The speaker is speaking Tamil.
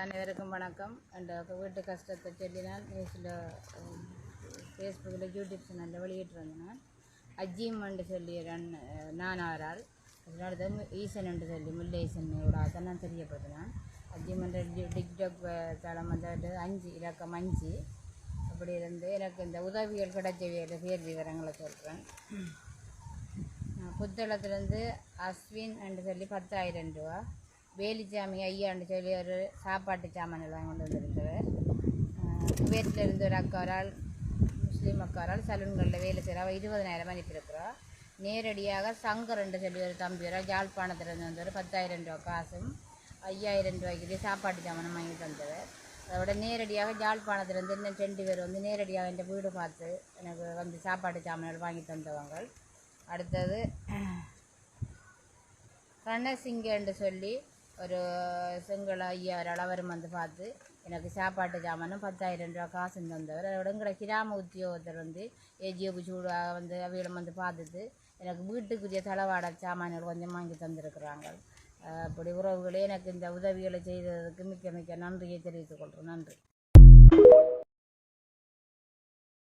அனைவருக்கும் வணக்கம். அந்த வீட்டு கஷ்டத்தை சொல்லி நான் நியூஸில் ஃபேஸ்புக்கில் யூடியூப் சேனலில் வெளியிட்டிருந்தேன். நான் அஜீம்னு சொல்லி நானாரால் அதனால ஈசன் என்று சொல்லி முல்லை ஈசன் தான் நான் தெரியப்படுத்தினேன். அஜீமன்ற டிக்டாக் தளம் வந்து 5 இலக்கம் 5 அப்படி இருந்து எனக்கு இந்த உதவிகள் கிடைச்ச பேர் விவரங்களை சொல்கிறேன். புத்தளத்துலேருந்து அஸ்வின் என்று சொல்லி 10,000 ரூபா, வேலிச்சாமி ஐயான்னு சொல்லி ஒரு சாப்பாட்டு சாமான் எல்லாம் கொண்டு வந்திருந்தவர். குவைத்தில் இருந்து ஒரு அக்காரால் முஸ்லீம் அக்காரால் சலூன்களில் வேலை செய்கிறா 20,000 அனுப்பியிருக்கிறா. நேரடியாக சங்கர் என்று சொல்லி ஒரு தம்பியரால் யாழ்ப்பாணத்திலிருந்து வந்தவர் 10,000 ரூபா காசும் 5,000 ரூபாய்க்கு சாப்பாட்டு சாமானம் வாங்கி தந்தவர். அதோட நேரடியாக யாழ்ப்பாணத்திலேருந்து இன்னும் 2 பேர் வந்து நேரடியாக என் வீடு பார்த்து எனக்கு வந்து சாப்பாட்டு சாமான்கள் வாங்கி தந்தவங்க. அடுத்தது ரணசிங்கன்னு சொல்லி ஒரு சிங்கள ஐயாரால் அவரும் வந்து பார்த்து எனக்கு சாப்பாட்டு சாமானும் 10,000 ரூபா காசு தந்தவர். அதோட எங்களோட கிராம உத்தியோகத்தர் வந்து ஏஜிஓபி சூடாக வந்து அவையிடம் வந்து பார்த்துட்டு எனக்கு வீட்டுக்குரிய தளவாட சாமான்கள் கொஞ்சம் வாங்கி தந்திருக்கிறாங்க. அப்படி உறவுகளே எனக்கு இந்த உதவிகளை செய்ததுக்கு மிக்க மிக்க நன்றியை தெரிவித்துக் கொள்கிறேன். நன்றி.